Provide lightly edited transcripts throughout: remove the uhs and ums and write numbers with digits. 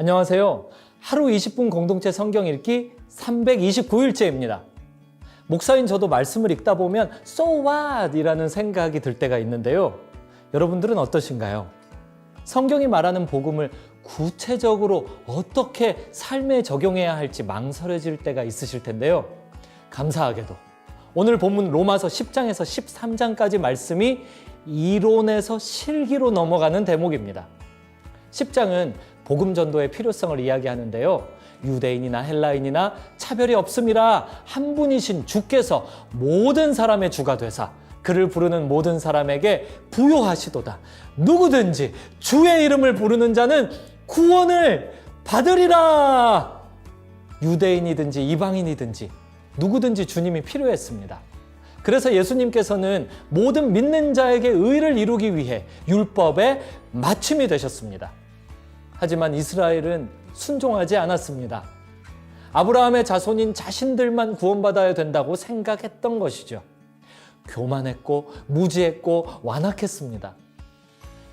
안녕하세요. 하루 20분 공동체 성경 읽기 329일째입니다. 목사인 저도 말씀을 읽다 보면 So what? 이라는 생각이 들 때가 있는데요. 여러분들은 어떠신가요? 성경이 말하는 복음을 구체적으로 어떻게 삶에 적용해야 할지 망설여질 때가 있으실 텐데요. 감사하게도 오늘 본문 로마서 10장에서 13장까지 말씀이 이론에서 실기로 넘어가는 대목입니다. 10장은 복음 전도의 필요성을 이야기하는데요. 유대인이나 헬라인이나 차별이 없음이라 한 분이신 주께서 모든 사람의 주가 되사 그를 부르는 모든 사람에게 부요하시도다. 누구든지 주의 이름을 부르는 자는 구원을 받으리라. 유대인이든지 이방인이든지 누구든지 주님이 필요했습니다. 그래서 예수님께서는 모든 믿는 자에게 의를 이루기 위해 율법의 마침이 되셨습니다. 하지만 이스라엘은 순종하지 않았습니다. 아브라함의 자손인 자신들만 구원받아야 된다고 생각했던 것이죠. 교만했고 무지했고 완악했습니다.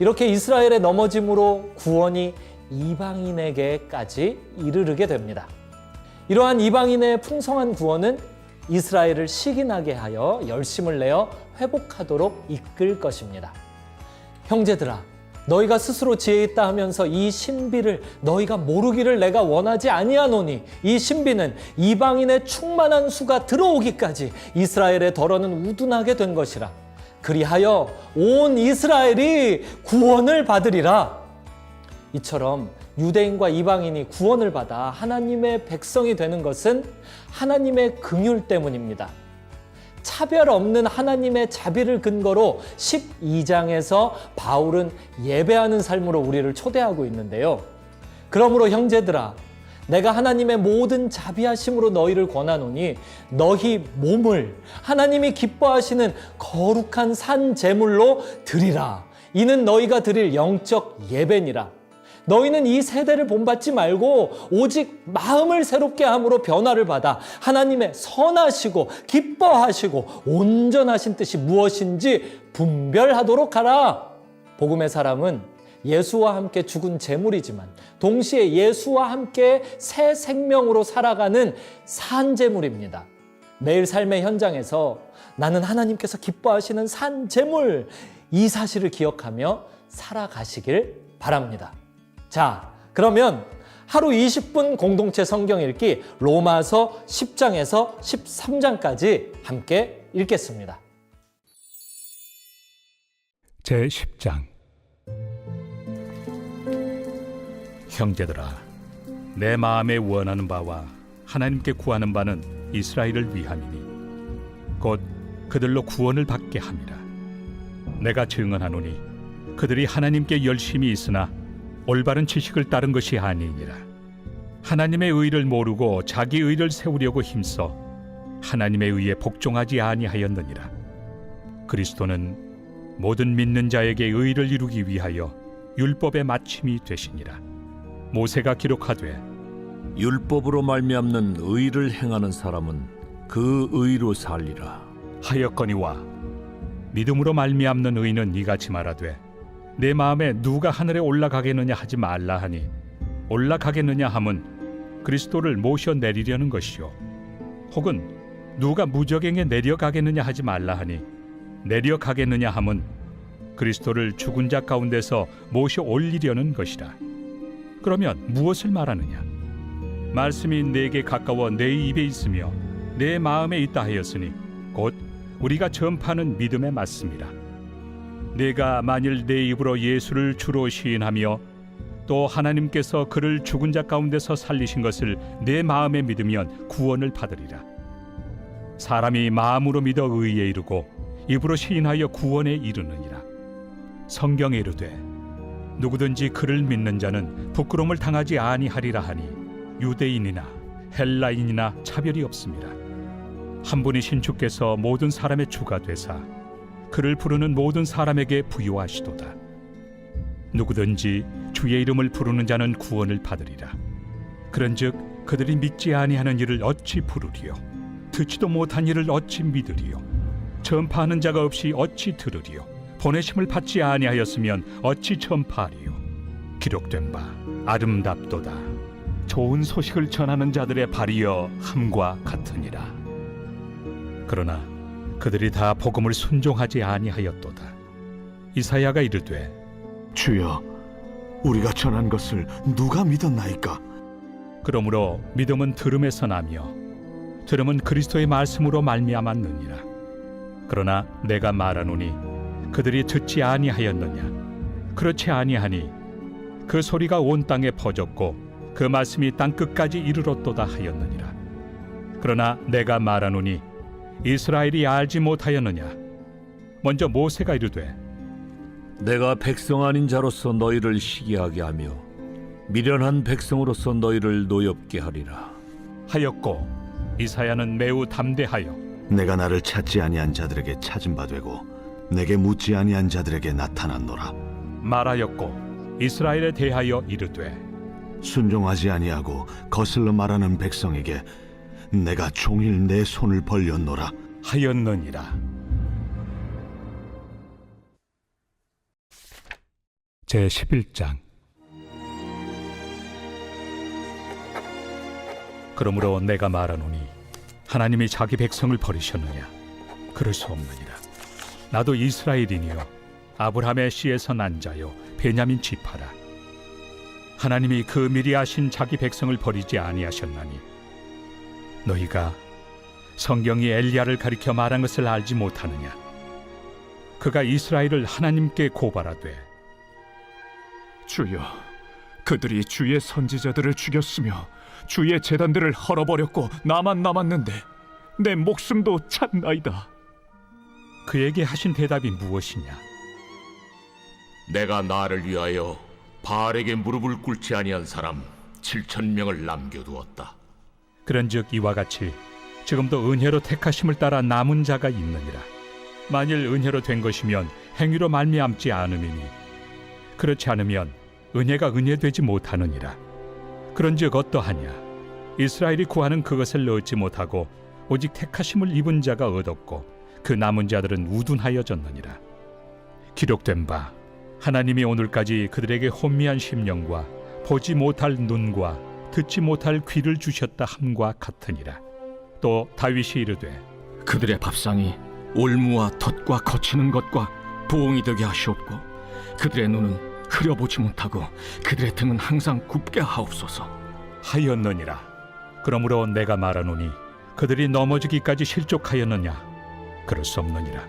이렇게 이스라엘의 넘어짐으로 구원이 이방인에게까지 이르르게 됩니다. 이러한 이방인의 풍성한 구원은 이스라엘을 시기나게 하여 열심을 내어 회복하도록 이끌 것입니다. 형제들아, 너희가 스스로 지혜 있다 하면서 이 신비를 너희가 모르기를 내가 원하지 아니하노니 이 신비는 이방인의 충만한 수가 들어오기까지 이스라엘의 덜어는 우둔하게 된 것이라. 그리하여 온 이스라엘이 구원을 받으리라. 이처럼 유대인과 이방인이 구원을 받아 하나님의 백성이 되는 것은 하나님의 긍휼 때문입니다. 차별 없는 하나님의 자비를 근거로 12장에서 바울은 예배하는 삶으로 우리를 초대하고 있는데요. 그러므로 형제들아, 내가 하나님의 모든 자비하심으로 너희를 권하노니 너희 몸을 하나님이 기뻐하시는 거룩한 산 제물로 드리라. 이는 너희가 드릴 영적 예배니라. 너희는 이 세대를 본받지 말고 오직 마음을 새롭게 함으로 변화를 받아 하나님의 선하시고 기뻐하시고 온전하신 뜻이 무엇인지 분별하도록 하라. 복음의 사람은 예수와 함께 죽은 제물이지만 동시에 예수와 함께 새 생명으로 살아가는 산 제물입니다. 매일 삶의 현장에서 나는 하나님께서 기뻐하시는 산 제물, 이 사실을 기억하며 살아가시길 바랍니다. 자, 그러면 하루 20분 공동체 성경 읽기 로마서 10장에서 13장까지 함께 읽겠습니다. 제10장. 형제들아, 내 마음에 원하는 바와 하나님께 구하는 바는 이스라엘을 위함이니 곧 그들로 구원을 받게 함이라. 내가 증언하노니 그들이 하나님께 열심히 있으나 올바른 지식을 따른 것이 아니니라. 하나님의 의를 모르고 자기 의를 세우려고 힘써 하나님의 의에 복종하지 아니하였느니라. 그리스도는 모든 믿는 자에게 의를 이루기 위하여 율법의 마침이 되시니라. 모세가 기록하되 율법으로 말미암는 의를 행하는 사람은 그 의로 살리라 하였거니와 믿음으로 말미암는 의는 이같이 말하되 내 마음에 누가 하늘에 올라가겠느냐 하지 말라 하니 올라가겠느냐 함은 그리스도를 모셔 내리려는 것이요 혹은 누가 무저갱에 내려가겠느냐 하지 말라 하니 내려가겠느냐 함은 그리스도를 죽은 자 가운데서 모셔 올리려는 것이라. 그러면 무엇을 말하느냐? 말씀이 내게 가까워 내 입에 있으며 내 마음에 있다 하였으니 곧 우리가 전파하는 믿음에 맞습니다. 내가 만일 내 입으로 예수를 주로 시인하며 또 하나님께서 그를 죽은 자 가운데서 살리신 것을 내 마음에 믿으면 구원을 받으리라. 사람이 마음으로 믿어 의에 이르고 입으로 시인하여 구원에 이르느니라. 성경에 이르되 누구든지 그를 믿는 자는 부끄러움을 당하지 아니하리라 하니 유대인이나 헬라인이나 차별이 없습니다. 한 분이신 주께서 모든 사람의 주가 되사 그를 부르는 모든 사람에게 부요하시도다. 누구든지 주의 이름을 부르는 자는 구원을 받으리라. 그런즉 그들이 믿지 아니하는 일을 어찌 부르리요? 듣지도 못한 일을 어찌 믿으리요? 전파하는 자가 없이 어찌 들으리요? 보내심을 받지 아니하였으면 어찌 전파하리요? 기록된 바 아름답도다. 좋은 소식을 전하는 자들의 발이여 함과 같으니라. 그러나 그들이 다 복음을 순종하지 아니하였도다. 이사야가 이르되 주여, 우리가 전한 것을 누가 믿었나이까? 그러므로 믿음은 들음에서 나며 들음은 그리스도의 말씀으로 말미암았느니라. 그러나 내가 말하노니 그들이 듣지 아니하였느냐? 그렇지 아니하니 그 소리가 온 땅에 퍼졌고 그 말씀이 땅 끝까지 이르렀도다 하였느니라. 그러나 내가 말하노니 이스라엘이 알지 못하였느냐? 먼저 모세가 이르되 내가 백성 아닌 자로서 너희를 시기하게 하며 미련한 백성으로서 너희를 노엽게 하리라. 하였고 이사야는 매우 담대하여 내가 나를 찾지 아니한 자들에게 찾은 바 되고 내게 묻지 아니한 자들에게 나타났노라. 말하였고 이스라엘에 대하여 이르되 순종하지 아니하고 거슬러 말하는 백성에게 내가 종일 내 손을 벌렸노라. 하였느니라. 제 11장. 그러므로 내가 말하노니 하나님이 자기 백성을 버리셨느냐? 그럴 수 없느니라. 나도 이스라엘이니요 아브라함의 씨에서 난 자요 베냐민 지파라. 하나님이 그 미리 아신 자기 백성을 버리지 아니하셨나니 너희가 성경이 엘리야를 가리켜 말한 것을 알지 못하느냐? 그가 이스라엘을 하나님께 고발하되 주여, 그들이 주의 선지자들을 죽였으며 주의 제단들을 헐어버렸고 나만 남았는데 내 목숨도 찼나이다. 그에게 하신 대답이 무엇이냐? 내가 나를 위하여 바알에게 무릎을 꿇지 아니한 사람 7,000명을 남겨두었다. 그런즉 이와 같이 지금도 은혜로 택하심을 따라 남은 자가 있느니라. 만일 은혜로 된 것이면 행위로 말미암지 않음이니 그렇지 않으면 은혜가 은혜되지 못하느니라. 그런즉 어떠하냐? 이스라엘이 구하는 그것을 얻지 못하고 오직 택하심을 입은 자가 얻었고 그 남은 자들은 우둔하여졌느니라. 기록된 바 하나님이 오늘까지 그들에게 혼미한 심령과 보지 못할 눈과 듣지 못할 귀를 주셨다 함과 같으니라. 또 다윗이 이르되 그들의 밥상이 올무와 덫과 거치는 것과 부엉이 되게 하시옵고 그들의 눈은 흐려보지 못하고 그들의 등은 항상 굽게 하옵소서. 하였느니라. 그러므로 내가 말하노니 그들이 넘어지기까지 실족하였느냐? 그럴 수 없느니라.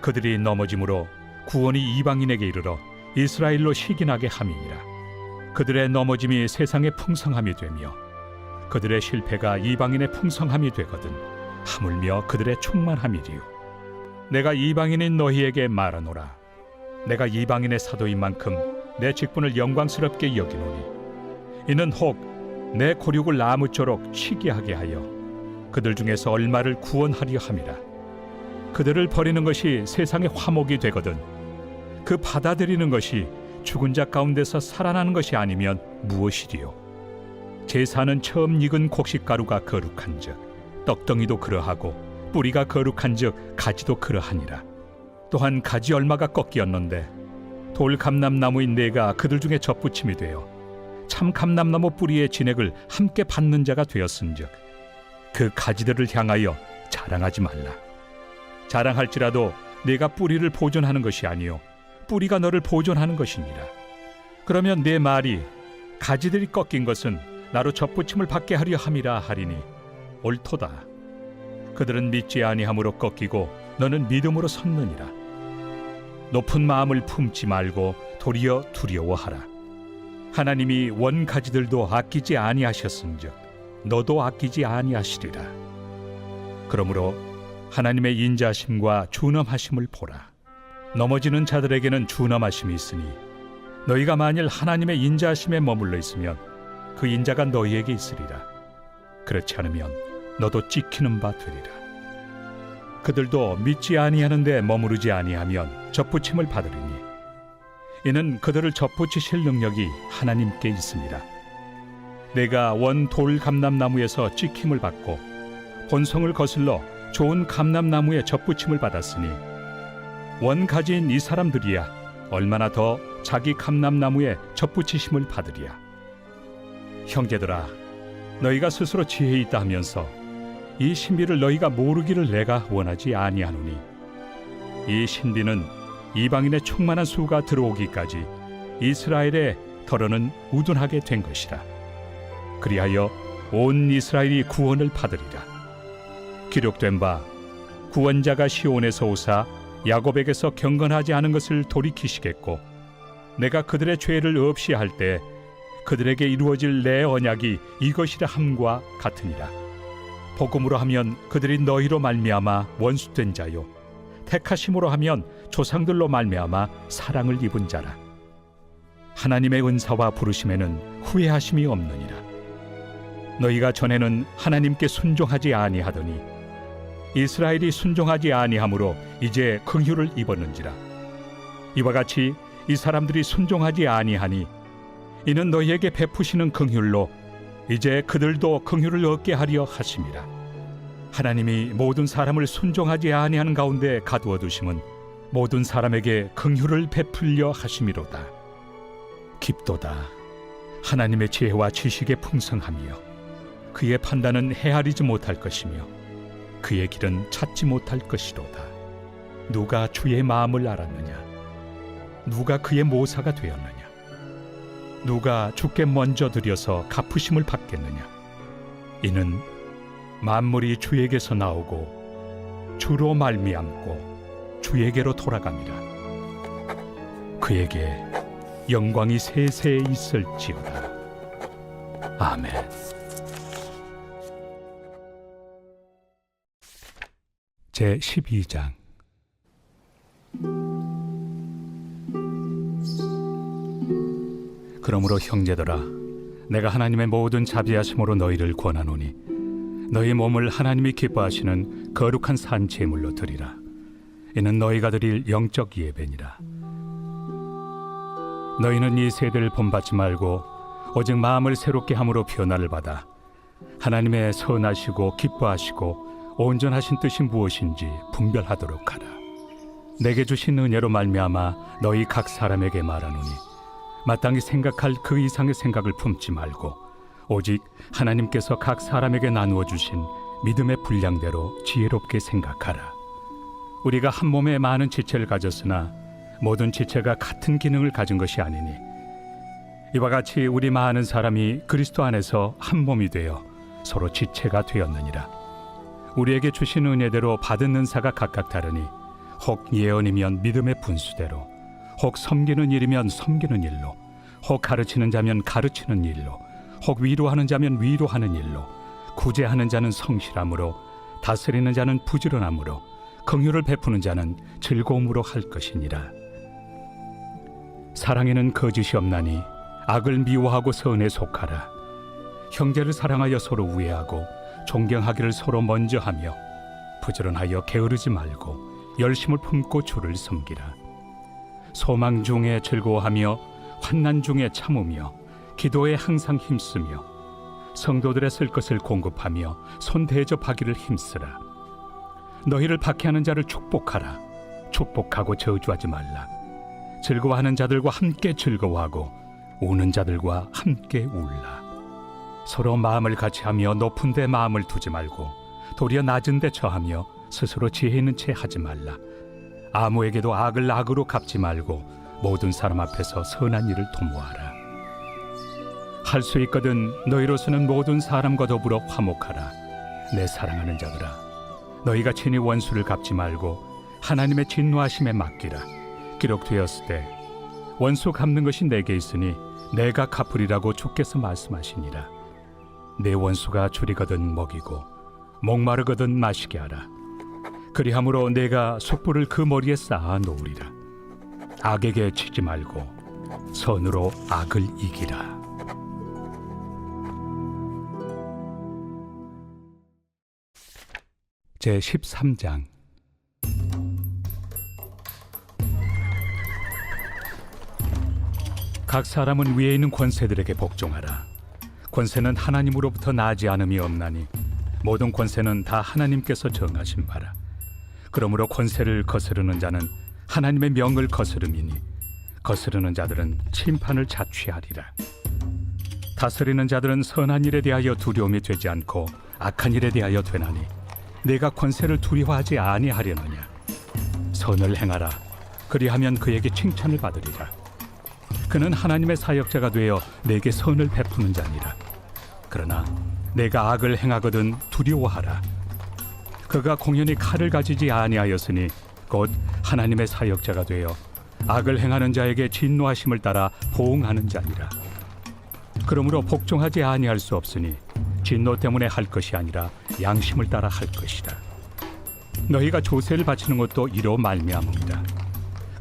그들이 넘어짐으로 구원이 이방인에게 이르러 이스라엘로 시기나게 함이니라. 그들의 넘어짐이 세상의 풍성함이 되며 그들의 실패가 이방인의 풍성함이 되거든 하물며 그들의 충만함이리요. 내가 이방인인 너희에게 말하노라. 내가 이방인의 사도인 만큼 내 직분을 영광스럽게 여기노니 이는 혹 내 고륙을 나무쪼록 시기하게 하여 그들 중에서 얼마를 구원하려 함이라. 그들을 버리는 것이 세상의 화목이 되거든 그 받아들이는 것이 죽은 자 가운데서 살아나는 것이 아니면 무엇이리요? 제사는 처음 익은 곡식가루가 거룩한즉 떡덩이도 그러하고 뿌리가 거룩한즉 가지도 그러하니라. 또한 가지 얼마가 꺾이었는데 돌 감람나무인 내가 그들 중에 접붙임이 되어 참 감람나무 뿌리의 진액을 함께 받는 자가 되었은즉 그 가지들을 향하여 자랑하지 말라. 자랑할지라도 내가 뿌리를 보존하는 것이 아니요 뿌리가 너를 보존하는 것이니라. 그러면 내 말이 가지들이 꺾인 것은 나로 접붙임을 받게 하려 함이라 하리니 옳도다. 그들은 믿지 아니함으로 꺾이고 너는 믿음으로 섰느니라. 높은 마음을 품지 말고 도리어 두려워하라. 하나님이 원 가지들도 아끼지 아니하셨은즉 너도 아끼지 아니하시리라. 그러므로 하나님의 인자하심과 준엄하심을 보라. 넘어지는 자들에게는 준엄하심이 있으니 너희가 만일 하나님의 인자하심에 머물러 있으면 그 인자가 너희에게 있으리라. 그렇지 않으면 너도 찍히는 바 되리라. 그들도 믿지 아니하는데 머무르지 아니하면 접붙임을 받으리니 이는 그들을 접붙이실 능력이 하나님께 있습니다. 내가 원 돌 감람나무에서 찍힘을 받고 본성을 거슬러 좋은 감람나무에 접붙임을 받았으니 원 가지인 이 사람들이야 얼마나 더 자기 감람나무에 접붙이심을 받으리야. 형제들아, 너희가 스스로 지혜 있다 하면서 이 신비를 너희가 모르기를 내가 원하지 아니하노니, 이 신비는 이방인의 충만한 수가 들어오기까지 이스라엘의 덜어는 우둔하게 된 것이라. 그리하여 온 이스라엘이 구원을 받으리라. 기록된 바 구원자가 시온에서 오사 야곱에게서 경건하지 않은 것을 돌이키시겠고, 내가 그들의 죄를 없이 할 때 그들에게 이루어질 내 언약이 이것이라 함과 같으니라. 복음으로 하면 그들이 너희로 말미암아 원수된 자요, 택하심으로 하면 조상들로 말미암아 사랑을 입은 자라. 하나님의 은사와 부르심에는 후회하심이 없느니라. 너희가 전에는 하나님께 순종하지 아니하더니 이스라엘이 순종하지 아니하므로 이제 긍휼을 입었는지라. 이와 같이 이 사람들이 순종하지 아니하니 이는 너희에게 베푸시는 긍휼로 이제 그들도 긍휼을 얻게 하려 하심이라. 하나님이 모든 사람을 순종하지 아니하는 가운데 가두어 두심은 모든 사람에게 긍휼을 베풀려 하심이로다. 깊도다. 하나님의 지혜와 지식의 풍성함이요, 그의 판단은 헤아리지 못할 것이며 그의 길은 찾지 못할 것이로다. 누가 주의 마음을 알았느냐? 누가 그의 모사가 되었느냐? 누가 주께 먼저 드려서 갚으심을 받겠느냐? 이는 만물이 주에게서 나오고 주로 말미암고 주에게로 돌아갑니다. 그에게 영광이 세세에 있을지어다. 아멘. 제 12장. 그러므로 형제들아, 내가 하나님의 모든 자비하심으로 너희를 권하노니 너희 몸을 하나님이 기뻐하시는 거룩한 산 제물로 드리라. 이는 너희가 드릴 영적 예배니라. 너희는 이 세대를 본받지 말고 오직 마음을 새롭게 함으로 변화를 받아 하나님의 선하시고 기뻐하시고 온전하신 뜻이 무엇인지 분별하도록 하라. 내게 주신 은혜로 말미암아 너희 각 사람에게 말하노니 마땅히 생각할 그 이상의 생각을 품지 말고 오직 하나님께서 각 사람에게 나누어 주신 믿음의 분량대로 지혜롭게 생각하라. 우리가 한 몸에 많은 지체를 가졌으나 모든 지체가 같은 기능을 가진 것이 아니니, 이와 같이 우리 많은 사람이 그리스도 안에서 한 몸이 되어 서로 지체가 되었느니라. 우리에게 주신 은혜대로 받은 은사가 각각 다르니 혹 예언이면 믿음의 분수대로, 혹 섬기는 일이면 섬기는 일로, 혹 가르치는 자면 가르치는 일로, 혹 위로하는 자면 위로하는 일로, 구제하는 자는 성실함으로, 다스리는 자는 부지런함으로, 긍휼을 베푸는 자는 즐거움으로 할 것이니라. 사랑에는 거짓이 없나니 악을 미워하고 선에 속하라. 형제를 사랑하여 서로 우애하고 존경하기를 서로 먼저 하며 부지런하여 게으르지 말고 열심을 품고 주를 섬기라. 소망 중에 즐거워하며 환난 중에 참으며 기도에 항상 힘쓰며 성도들의 쓸 것을 공급하며 손 대접하기를 힘쓰라. 너희를 박해하는 자를 축복하라. 축복하고 저주하지 말라. 즐거워하는 자들과 함께 즐거워하고 우는 자들과 함께 울라. 서로 마음을 같이하며 높은 데 마음을 두지 말고 도리어 낮은 데 처하며 스스로 지혜 있는 채 하지 말라. 아무에게도 악을 악으로 갚지 말고 모든 사람 앞에서 선한 일을 도모하라. 할 수 있거든 너희로서는 모든 사람과 더불어 화목하라. 내 사랑하는 자들아, 너희가 친히 원수를 갚지 말고 하나님의 진노하심에 맡기라. 기록되었을 때 원수 갚는 것이 내게 있으니 내가 갚으리라고 주께서 말씀하시니라. 내 원수가 줄이거든 먹이고 목마르거든 마시게 하라. 그리함으로 내가 숯불을 그 머리에 쌓아 놓으리라. 악에게 치지 말고 선으로 악을 이기라. 제 13장. 각 사람은 위에 있는 권세들에게 복종하라. 권세는 하나님으로부터 나지 않음이 없나니 모든 권세는 다 하나님께서 정하신 바라. 그러므로 권세를 거스르는 자는 하나님의 명을 거스름이니 거스르는 자들은 심판을 자취하리라. 다스리는 자들은 선한 일에 대하여 두려움이 되지 않고 악한 일에 대하여 되나니 내가 권세를 두려워하지 아니하려느냐. 선을 행하라. 그리하면 그에게 칭찬을 받으리라. 그는 하나님의 사역자가 되어 내게 선을 베푸는 자니라. 그러나 내가 악을 행하거든 두려워하라. 그가 공연히 칼을 가지지 아니하였으니 곧 하나님의 사역자가 되어 악을 행하는 자에게 진노하심을 따라 보응하는 자니라. 그러므로 복종하지 아니할 수 없으니 진노 때문에 할 것이 아니라 양심을 따라 할 것이다. 너희가 조세를 바치는 것도 이로 말미암음이다.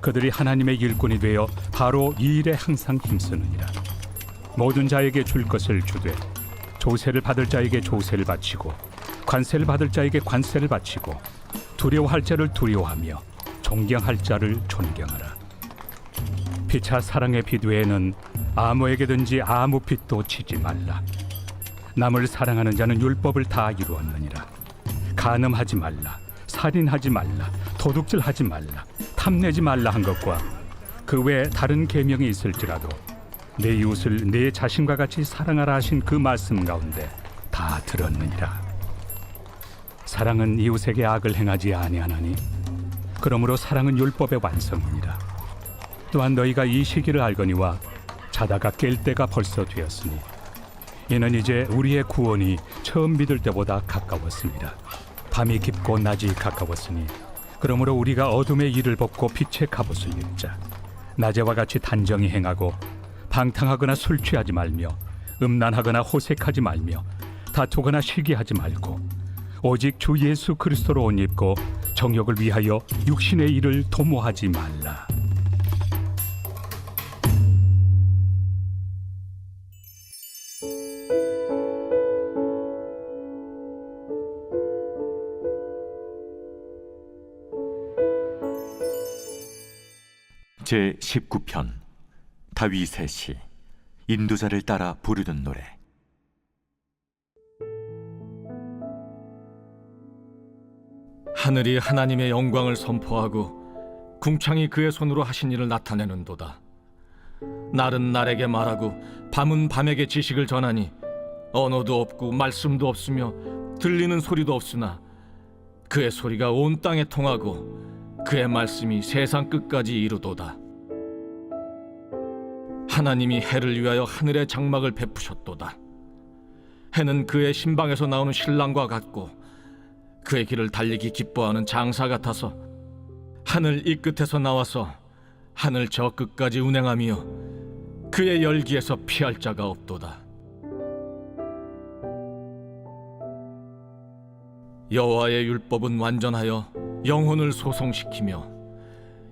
그들이 하나님의 일꾼이 되어 바로 이 일에 항상 힘쓰느니라. 모든 자에게 줄 것을 주되 조세를 받을 자에게 조세를 바치고 관세를 받을 자에게 관세를 바치고 두려워할 자를 두려워하며 존경할 자를 존경하라. 피차 사랑의 빛 외에는 아무에게든지 아무 빛도 치지 말라. 남을 사랑하는 자는 율법을 다 이루었느니라. 간음하지 말라, 살인하지 말라, 도둑질하지 말라, 탐내지 말라 한 것과 그 외에 다른 계명이 있을지라도 내 이웃을 내 자신과 같이 사랑하라 하신 그 말씀 가운데 다 들었느니라. 사랑은 이웃에게 악을 행하지 아니하나니 그러므로 사랑은 율법의 완성이니라. 또한 너희가 이 시기를 알거니와 자다가 깰 때가 벌써 되었으니 이는 이제 우리의 구원이 처음 믿을 때보다 가까웠습니다. 밤이 깊고 낮이 가까웠으니 그러므로 우리가 어둠의 일을 벗고 빛의 갑옷을 입자. 낮에와 같이 단정히 행하고 방탕하거나 술 취하지 말며 음란하거나 호색하지 말며 다투거나 시기하지 말고 오직 주 예수 그리스도로 옷 입고 정욕을 위하여 육신의 일을 도모하지 말라. 제 19편 다윗의 시 인도자를 따라 부르는 노래. 하늘이 하나님의 영광을 선포하고 궁창이 그의 손으로 하신 일을 나타내는도다. 날은 날에게 말하고 밤은 밤에게 지식을 전하니 언어도 없고 말씀도 없으며 들리는 소리도 없으나 그의 소리가 온 땅에 통하고 그의 말씀이 세상 끝까지 이루도다. 하나님이 해를 위하여 하늘의 장막을 베푸셨도다. 해는 그의 신방에서 나오는 신랑과 같고 그의 길을 달리기 기뻐하는 장사 같아서 하늘 이 끝에서 나와서 하늘 저 끝까지 운행하며 그의 열기에서 피할 자가 없도다. 여호와의 율법은 완전하여 영혼을 소송시키며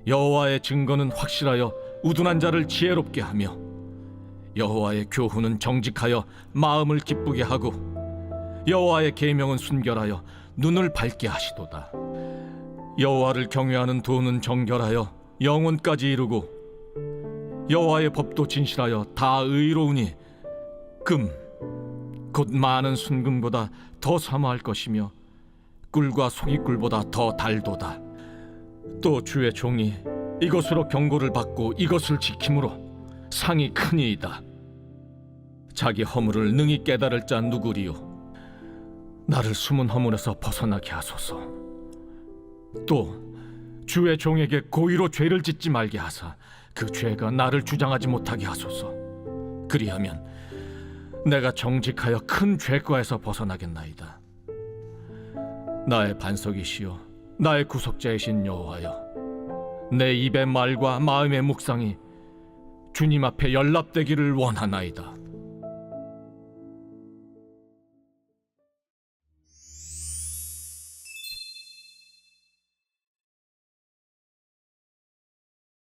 여호와의 증거는 확실하여 우둔한 자를 지혜롭게 하며 여호와의 교훈은 정직하여 마음을 기쁘게 하고 여호와의 계명은 순결하여 눈을 밝게 하시도다. 여호와를 경외하는 도는 정결하여 영혼까지 이루고 여호와의 법도 진실하여 다 의로우니 금 곧 많은 순금보다 더 사모할 것이며 꿀과 송이꿀보다 더 달도다. 또 주의 종이 이것으로 경고를 받고 이것을 지킴으로 상이 크니이다. 자기 허물을 능히 깨달을 자 누구리요? 나를 숨은 허물에서 벗어나게 하소서. 또 주의 종에게 고의로 죄를 짓지 말게 하사 그 죄가 나를 주장하지 못하게 하소서. 그리하면 내가 정직하여 큰 죄과에서 벗어나겠나이다. 나의 반석이시여 나의 구속자이신 여호와여, 내 입의 말과 마음의 묵상이 주님 앞에 연락되기를 원하나이다.